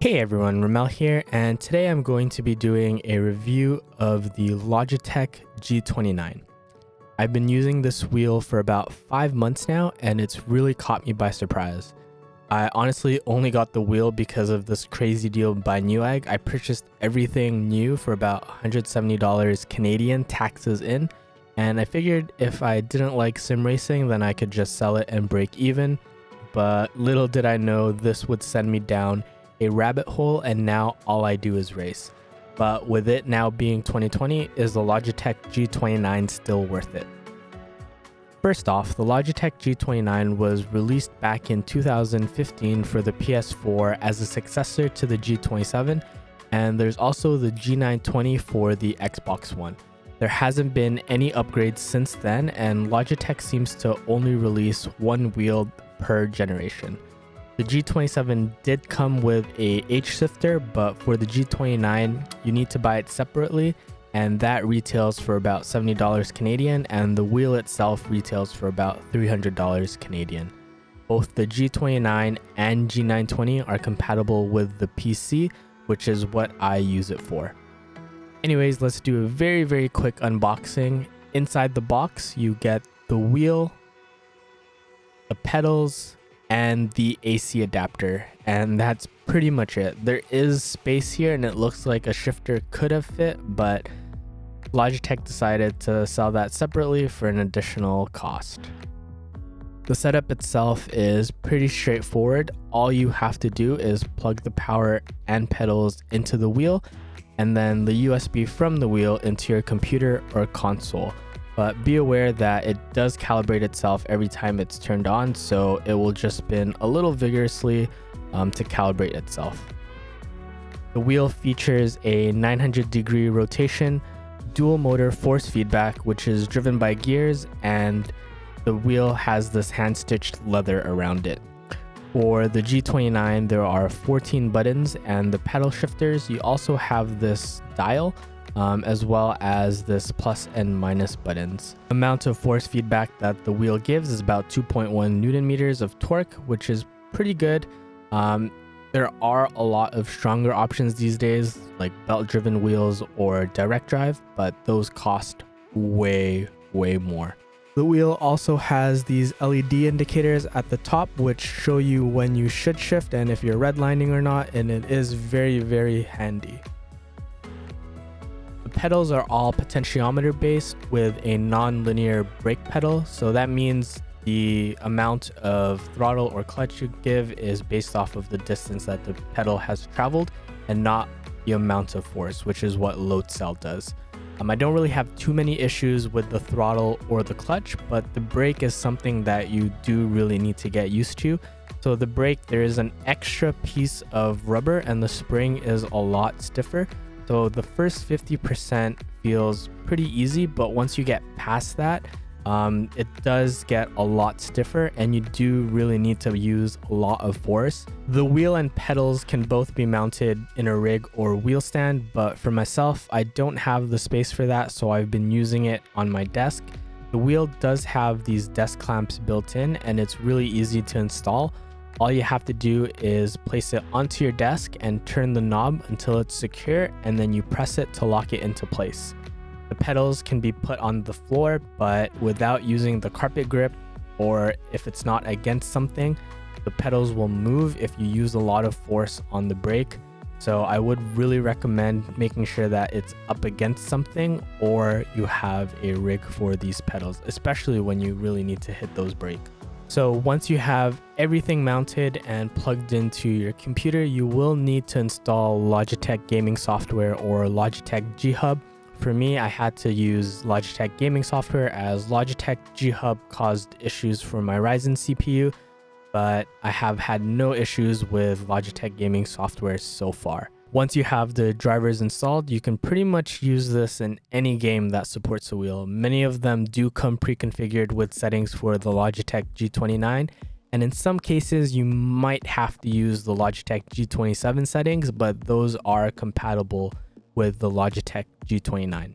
Hey everyone, Ramel here, and today I'm going to be doing a review of the Logitech G29. I've been using this wheel for about 5 months now, and it's really caught me by surprise. I honestly only got the wheel because of this crazy deal by Newegg. I purchased everything new for about $170 Canadian, taxes in, and I figured if I didn't like sim racing, then I could just sell it and break even. But little did I know this would send me down a rabbit hole, and now all I do is race. But with it now being 2020, is the Logitech G29 still worth it? First off, the Logitech G29 was released back in 2015 for the PS4 as a successor to the G27, and there's also the G920 for the Xbox One. There hasn't been any upgrades since then, and Logitech seems to only release one wheel per generation. The G27 did come with a H-shifter, but for the G29, you need to buy it separately, and that retails for about $70 Canadian, and the wheel itself retails for about $300 Canadian. Both the G29 and G920 are compatible with the PC, which is what I use it for. Anyways, let's do a very quick unboxing. Inside the box, you get the wheel, the pedals, and the AC adapter, and that's pretty much it. There is space here and it looks like a shifter could have fit, but Logitech decided to sell that separately for an additional cost. The setup itself is pretty straightforward. All you have to do is plug the power and pedals into the wheel, and then the USB from the wheel into your computer or console. But be aware that it does calibrate itself every time it's turned on, so it will just spin a little vigorously to calibrate itself. The wheel features a 900-degree rotation, dual motor force feedback, which is driven by gears, and the wheel has this hand-stitched leather around it. For the G29, there are 14 buttons, and the pedal shifters, you also have this dial, as well as this plus and minus buttons. The amount of force feedback that the wheel gives is about 2.1 Newton meters of torque, which is pretty good. There are a lot of stronger options these days, like belt-driven wheels or direct drive, but those cost way more. The wheel also has these LED indicators at the top, which show you when you should shift and if you're redlining or not, and it is very handy. Pedals are all potentiometer based with a non-linear brake pedal, so that means the amount of throttle or clutch you give is based off of the distance that the pedal has traveled and not the amount of force, which is what load cell does. I don't really have too many issues with the throttle or the clutch, but the brake is something that you do really need to get used to. So the brake, there is an extra piece of rubber and the spring is a lot stiffer. So the first 50% feels pretty easy, but once you get past that, it does get a lot stiffer and you do really need to use a lot of force. The wheel and pedals can both be mounted in a rig or wheel stand, but for myself, I don't have the space for that, so I've been using it on my desk. The wheel does have these desk clamps built in and it's really easy to install. All you have to do is place it onto your desk and turn the knob until it's secure, and then you press it to lock it into place. The pedals can be put on the floor, but without using the carpet grip, or if it's not against something, the pedals will move if you use a lot of force on the brake. So I would really recommend making sure that it's up against something or you have a rig for these pedals, especially when you really need to hit those brakes. So once you have everything mounted and plugged into your computer, you will need to install Logitech gaming software or Logitech G Hub. For me, I had to use Logitech gaming software as Logitech G Hub caused issues for my Ryzen CPU, but I have had no issues with Logitech gaming software so far. Once you have the drivers installed, you can pretty much use this in any game that supports a wheel. Many of them do come pre-configured with settings for the Logitech G29, and in some cases you might have to use the Logitech G27 settings, but those are compatible with the Logitech G29.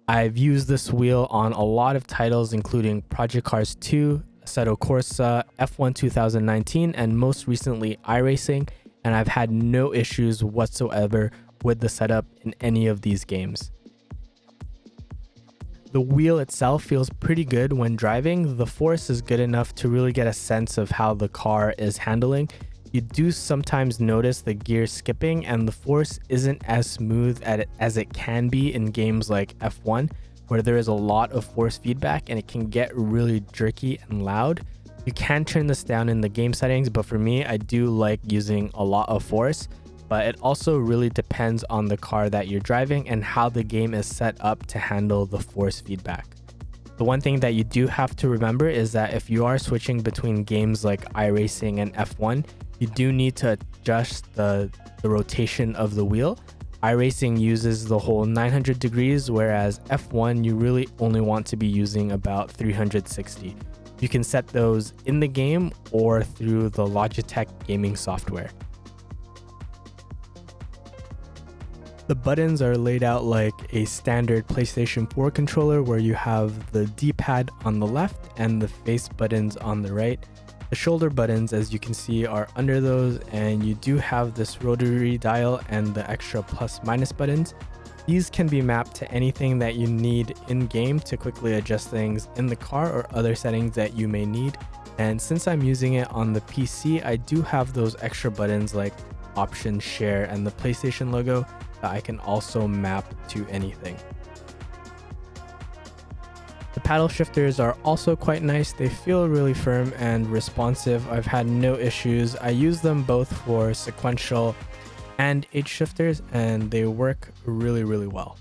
I've used this wheel on a lot of titles, including Project Cars 2, Assetto Corsa, F1 2019, and most recently iRacing, and I've had no issues whatsoever with the setup in any of these games. The wheel itself feels pretty good when driving. The force is good enough to really get a sense of how the car is handling. You do sometimes notice the gear skipping, and the force isn't as smooth as it can be in games like F1, where there is a lot of force feedback and it can get really jerky and loud. You can turn this down in the game settings, but for me, I do like using a lot of force. But it also really depends on the car that you're driving and how the game is set up to handle the force feedback. The one thing that you do have to remember is that if you are switching between games like iRacing and F1, you do need to adjust the rotation of the wheel. iRacing uses the whole 900 degrees, whereas F1 you really only want to be using about 360. You can set those in the game or through the Logitech gaming software. The buttons are laid out like a standard PlayStation 4 controller, where you have the D-pad on the left and the face buttons on the right. The shoulder buttons, as you can see, are under those, and you do have this rotary dial and the extra plus minus buttons. These can be mapped to anything that you need in-game to quickly adjust things in the car or other settings that you may need. And since I'm using it on the PC, I do have those extra buttons like Option, Share, and the PlayStation logo that I can also map to anything. The paddle shifters are also quite nice. They feel really firm and responsive. I've had no issues. I use them both for sequential and H shifters, and they work really well.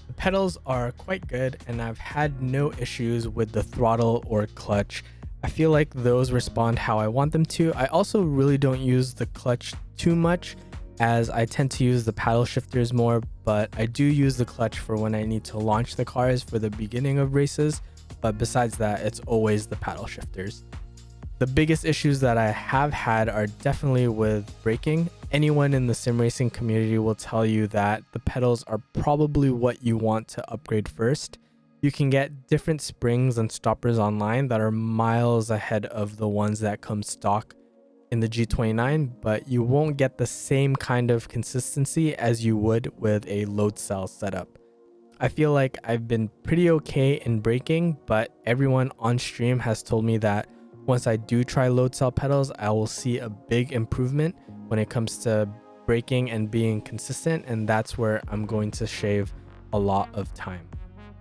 The pedals are quite good, and I've had no issues with the throttle or clutch. I feel like those respond how I want them to. I also really don't use the clutch too much, as I tend to use the paddle shifters more, but I do use the clutch for when I need to launch the cars for the beginning of races. But besides that, it's always the paddle shifters. The biggest issues that I have had are definitely with braking. Anyone in the sim racing community will tell you that the pedals are probably what you want to upgrade first. You can get different springs and stoppers online that are miles ahead of the ones that come stock in the G29, but you won't get the same kind of consistency as you would with a load cell setup. I feel like I've been pretty okay in braking, but everyone on stream has told me that once I do try load cell pedals, I will see a big improvement when it comes to braking and being consistent, and that's where I'm going to shave a lot of time.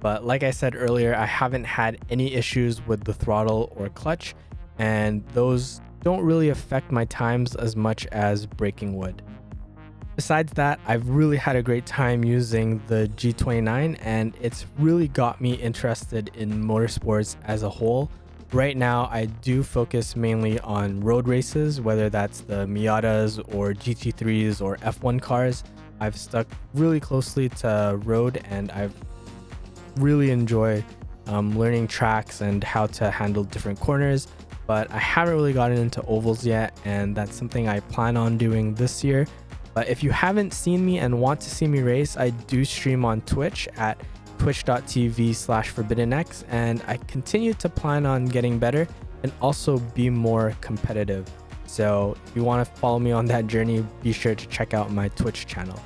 But like I said earlier, I haven't had any issues with the throttle or clutch, and those don't really affect my times as much as braking would. Besides that, I've really had a great time using the G29, and it's really got me interested in motorsports as a whole. Right now, I do focus mainly on road races, whether that's the Miatas or GT3s or F1 cars. I've stuck really closely to road, and I've really enjoyed learning tracks and how to handle different corners. But I haven't really gotten into ovals yet, and that's something I plan on doing this year. But if you haven't seen me and want to see me race, I do stream on Twitch at twitch.tv/forbiddenx, and I continue to plan on getting better and also be more competitive. So if you want to follow me on that journey, be sure to check out my Twitch channel.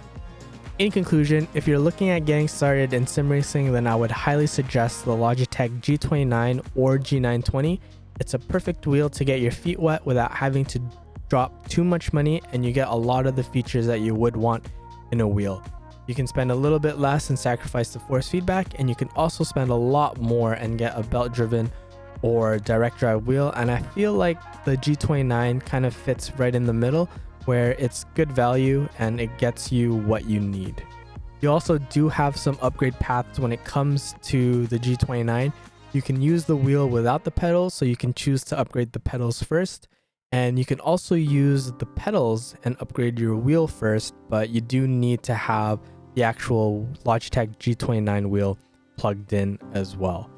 In conclusion, if you're looking at getting started in sim racing, then I would highly suggest the Logitech G29 or G920. It's a perfect wheel to get your feet wet without having to drop too much money, and you get a lot of the features that you would want in a wheel. You can spend a little bit less and sacrifice the force feedback, and you can also spend a lot more and get a belt driven or direct drive wheel. And I feel like the G29 kind of fits right in the middle, where it's good value and it gets you what you need. You also do have some upgrade paths when it comes to the G29. You can use the wheel without the pedals, so you can choose to upgrade the pedals first. And you can also use the pedals and upgrade your wheel first, but you do need to have the actual Logitech G29 wheel plugged in as well.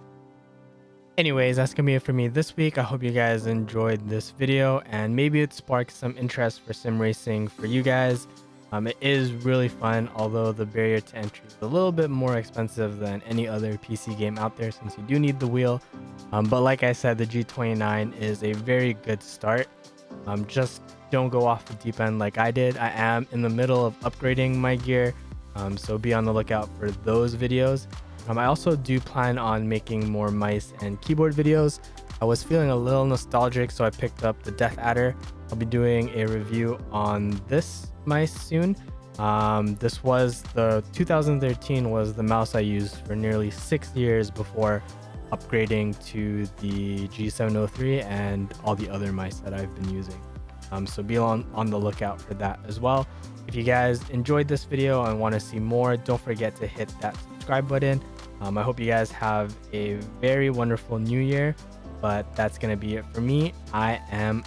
Anyways, that's gonna be it for me this week. I hope you guys enjoyed this video, and maybe it sparked some interest for sim racing for you guys. It is really fun, although the barrier to entry is a little bit more expensive than any other PC game out there, since you do need the wheel. But like I said, the G29 is a very good start. Just don't go off the deep end like I did. I am in the middle of upgrading my gear, so be on the lookout for those videos. I also do plan on making more mice and keyboard videos. I was feeling a little nostalgic, so I picked up the Death Adder. I'll be doing a review on this mice soon. This was the 2013 was the mouse I used for nearly 6 years before upgrading to the G703 and all the other mice that I've been using. So be on the lookout for that as well. If you guys enjoyed this video and want to see more, don't forget to hit that subscribe button. I hope you guys have a very wonderful new year, but that's going to be it for me. I am